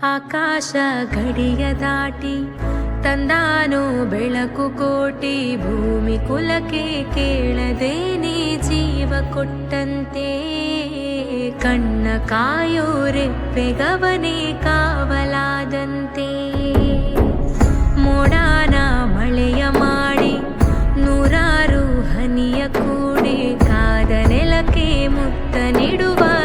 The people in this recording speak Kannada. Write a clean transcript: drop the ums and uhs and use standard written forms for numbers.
ಆಕಾಶ ಗಡಿಯ ದಾಟಿ ತಂದಾನೋ ಬೆಳಕು ಕೋಟಿ, ಭೂಮಿ ಕುಲಕ್ಕೆ ಕೇಳದೇನೆ ಜೀವ ಕೊಟ್ಟಂತೆ. ಕಣ್ಣ ಕಾಯೋ ರೆಪ್ಪೆಗವನೇ ಕಾವಲಾದಂತೆ. ಮೋಡಾನ ಮಳೆಯ ಮಾಡಿ ನೂರಾರು ಹನಿಯ ಕೂಡಿ, ಕಾದ ನೆಲಕ್ಕೆ ಮುತ್ತ ನೀಡುವ